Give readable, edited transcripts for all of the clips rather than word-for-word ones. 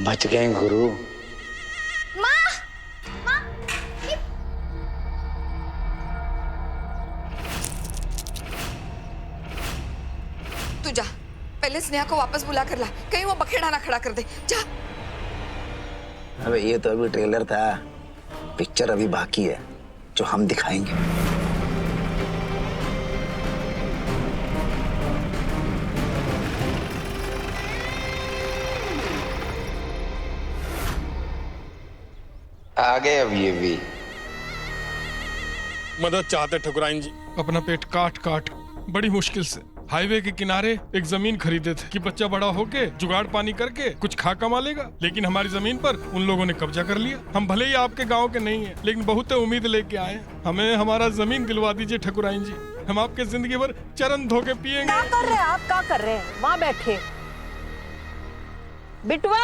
बच गए गुरु। माँ, माँ, तू जा, पहले स्नेहा को वापस बुला कर ला, कहीं वो बखेड़ा ना खड़ा कर दे। जा। अबे ये तो अभी ट्रेलर था, पिक्चर अभी बाकी है जो हम दिखाएंगे। आ गए अब ये भी। मदद चाहते ठकुराइन जी। अपना पेट काट काट बड़ी मुश्किल से हाईवे के किनारे एक जमीन खरीदे थे कि बच्चा बड़ा होके जुगाड़ पानी करके कुछ खा कमा लेगा, लेकिन हमारी जमीन पर उन लोगों ने कब्जा कर लिया। हम भले ही आपके गांव के नहीं हैं, लेकिन बहुत उम्मीद लेके आए हैं। हमें हमारा जमीन दिलवा दीजिए ठकुराइन जी, हम आपके जिंदगी भर चरण धो के पिएंगे। क्या कर रहे हैं आप, क्या कर रहे हैं? वहाँ बैठे बिटवा।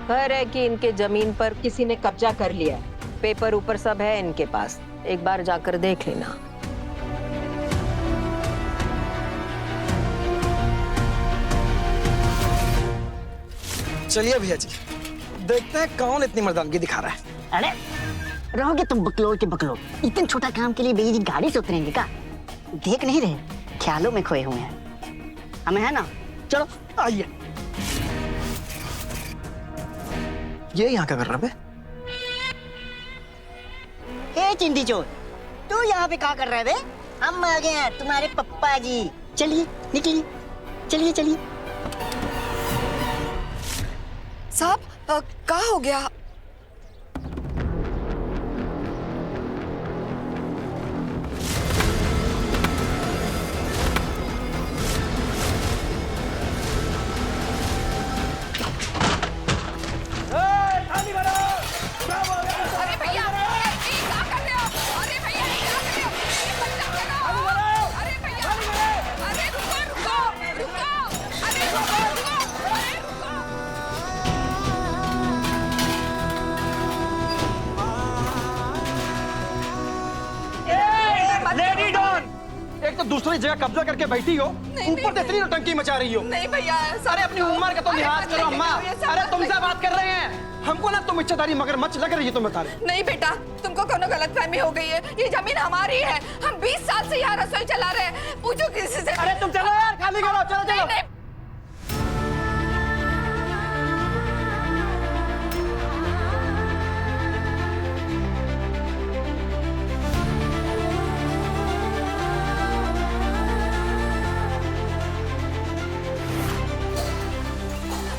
खैर है कि इनके जमीन पर किसी ने कब्जा कर लिया है, पेपर ऊपर सब है इनके पास, एक बार जाकर देख लेना। चलिए भैया जी, देखते हैं कौन इतनी मर्दानगी दिखा रहा है। अरे रहोगे तुम बकलोल के बकलोल, इतने छोटा काम के लिए भैया जी गाड़ी से उतरेंगे क्या? देख नहीं रहे, ख्यालों में खोए हुए हैं। हमें है ना, चलो आइए। ये यहाँ क्या कर रहा है? ए चिंदी चोर, तू यहाँ पे क्या कर रहा है बे? हम आ गए हैं तुम्हारे पप्पा जी। चलिए निकलिए, चलिए चलिए। साहब, क्या हो गया? अरे भैया, ये क्या कर रहे हो? अरे भैया, ये क्या कर रहे हो? ये बच्चा चलाओ। अरे भैया, अरे रुको रुको रुको, अरे रुको रुको, अरे रुको। लेडी डॉन, एक तो दूसरी जगह कब्जा करके बैठी हो, ऊपर से इतनी नौटंकी मचा रही हो। नहीं भैया, अरे अपनी उम्र का तो लिहाज करो अम्मा। अरे तुमसे बात कर रहे हैं, हमको ना तुम इच्छाधारी मगरमच्छ लग रही है। तुम बता रहे नहीं बेटा, तुमको कोनो गलतफहमी हो गई है। ये जमीन हमारी है, हम 20 साल से यहाँ रसोई चला रहे हैं। पूछो किसी से। अरे तुम चलो यार, खाली करो, चलो चलो। नहीं,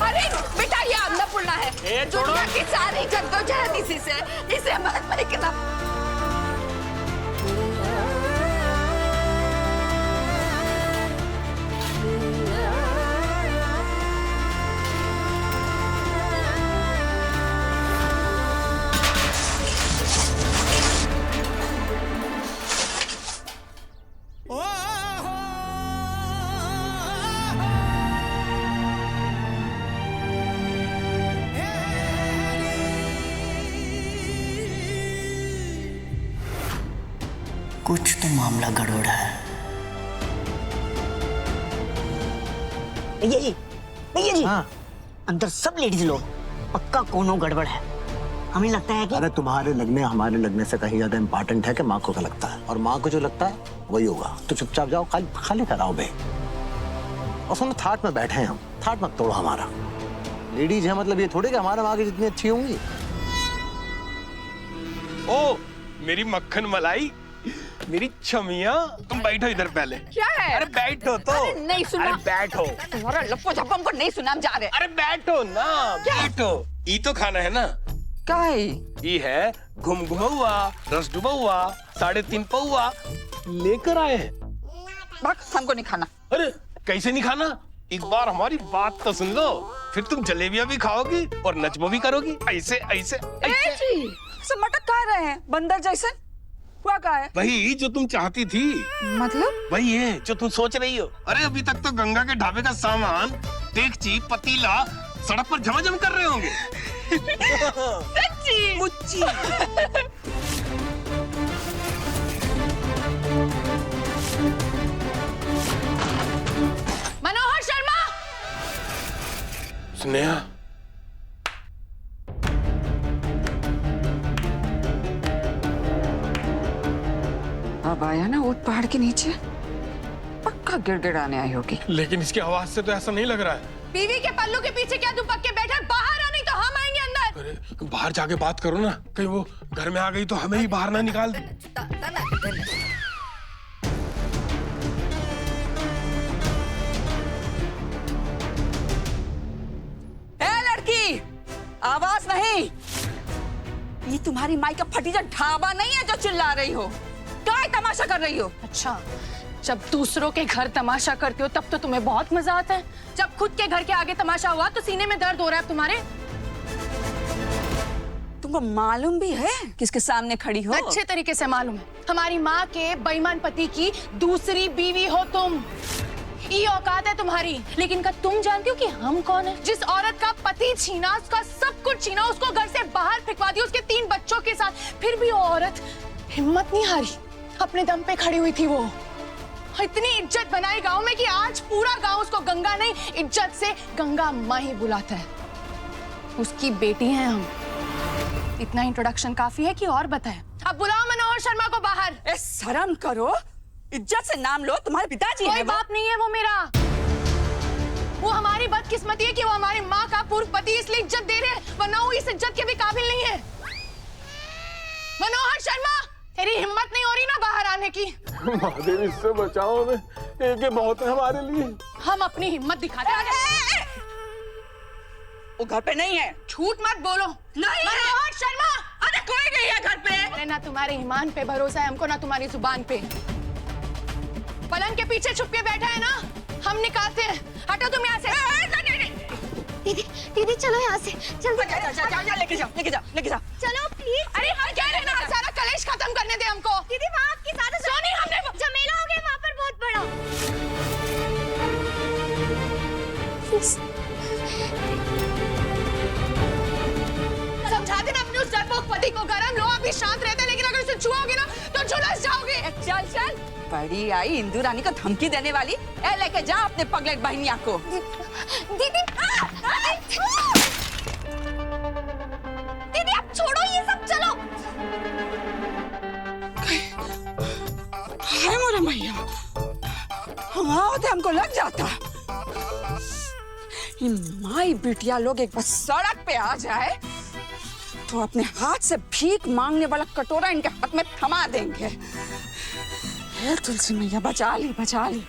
अरे बेटा, ये अन्नपूर्णा है। दुनिया की सारी जद्दोजहद इसी से, इसे मत फेंकना। कुछ तो मामला गड़बड़ है। भैया जी, भैया जी, हाँ। अंदर सब लेडीज लोग, पक्का कोनो गड़बड़ है। हमें लगता है कि अरे तुम्हारे लगने हमारे लगने से कहीं ज्यादा इम्पोर्टेंट है कि माँ को क्या लगता है, और माँ को जो लगता है वही होगा। तो चुपचाप जाओ, खाली खाली कराओ बे। और सुनो, थाट में बैठे हैं हम, थाट मत तोड़ो हमारा। लेडीज है मतलब ये थोड़ी कि हमारे माँ की जितनी अच्छी होंगी। ओ मेरी मक्खन मलाई, मेरी छमिया, तुम बैठो इधर पहले। क्या है? अरे बैठो तो। अरे नहीं सुना। अरे बैठो। तुम्हारा लप्पो झप्पो हमको नहीं सुना, हम जा रहे हैं। अरे बैठो ना, बैठो। ई तो खाना है ना। क्या है? ये है घुम घुमौआ, रस डुबौआ, 3.5 पौआ लेकर आए हैं। बस हमको नहीं खाना। अरे कैसे नहीं खाना? एक बार हमारी बात तो सुन लो, फिर तुम जलेबियां भी खाओगी और नचबो भी करोगी। ऐसे ऐसे ऐसे। सब मटक कह रहे हैं बंदर जैसे। हुआ क्या है? वही जो तुम चाहती थी। मतलब? वही है जो तुम सोच रही हो। अरे अभी तक तो गंगा के ढाबे का सामान, देगची, पतीला सड़क पर झमाझम कर रहे होंगे। सच्ची? मुच्ची। स्नेहा, अब आया ना ऊट पहाड़ के नीचे, पक्का गिड़गिड़ाने आई होगी। लेकिन इसकी आवाज से तो ऐसा नहीं लग रहा है। बीवी के पल्लू के पीछे क्या दुपक के बैठा, बाहर आ, नहीं तो हम आएंगे अंदर। अरे बाहर जाके बात करो ना, कहीं वो घर में आ गई तो हमें ही बाहर ना निकाल दे। ए लड़की, आवाज नहीं। ये तुम्हारी माई का फटीचा ढाबा नहीं है जो चिल्ला रही हो। क्या तमाशा कर रही हो? अच्छा, जब दूसरों के घर तमाशा करते हो तब तो तुम्हें बहुत मजा आता है। जब खुद के घर के आगे तमाशा हुआ तो सीने में दर्द हो रहा है तुम्हारे। तुमको मालूम भी है किसके सामने खड़ी हो? अच्छे तरीके से मालूम है। हमारी माँ के बेईमान पति की दूसरी बीवी हो तुम। ये औकात है तुम्हारी। लेकिन क्या तुम जानती हो कि हम कौन है? जिस औरत का पति छीना, उसका सब कुछ छीना, उसको घर से बाहर फेंकवा दिया उसके 3 बच्चों के साथ, फिर भी वो औरत हिम्मत नहीं हारी, अपने दम पे खड़ी हुई थी। वो इतनी इज्जत बनाई गांव में कि आज पूरा गांव उसको गंगा नहीं, इज्जत से गंगा माँ ही बुलाता है। उसकी बेटी हैं हम। इतना इंट्रोडक्शन काफी है कि और बताए। अब बुलाओ मनोहर शर्मा को बाहर। ए, शर्म करो, इज्जत से नाम लो। तुम्हारे पिताजी कोई हैं वो। बाप नहीं है वो मेरा। वो हमारी बदकिस्मती है कि वो हमारी माँ का पूर्व पति इसलिए इज्जत दे रहे हैं, वरना वो इस इज्जत के भी काबिल नहीं है। मनोहर शर्मा, तेरी हिम्मत नहीं हो रही ना बाहर आने की? महादेव, इससे बचाओ हमें, एक बहुत है हमारे लिए। हम अपनी हिम्मत दिखाते हैं। वो घर पे नहीं है। झूठ मत बोलो। नहीं मनोहर शर्मा, अरे कोई नहीं है घर पे। अरे ना तुम्हारे ईमान पे भरोसा है हमको, ना तुम्हारी जुबान पे। पलंग के पीछे छुप के बैठा है ना, हम निकालते हैं। हटो तुम यहाँ से। दीदी दीदी चलो यहाँ से, जल्दी लेके जाओ, लेके जाओ, लेके जाओ। चलो प्लीज। अरे हम कह रहे हैं ना, सारा कलेश खत्म करने दे हमको। दीदी वहाँ आपकी ज्यादा सोनी, हमने झमेला हो गया वहाँ पर बहुत बड़ा। समझा देना अपने उस डरपोक पति को। गरम लो, अभी शांत रहते हैं, लेकिन अगर उसे छुओगे ना तो झुलस जाओगे। चल चल, बड़ी आई इंदु रानी को धमकी देने वाली। ए, लेके जा अपने पगलेट बहनिया को। दीदी दीदी आप छोड़ो ये सब, चलो। हाय मोरा मैया, हम होते हमको लग जाता। ये माई बिटिया लोग एक बार सड़क पे आ जाए तो अपने हाथ से भीख मांगने वाला कटोरा इनके हाथ में थमा देंगे। हे तुलसी मैया, बचा ली, बचा ली।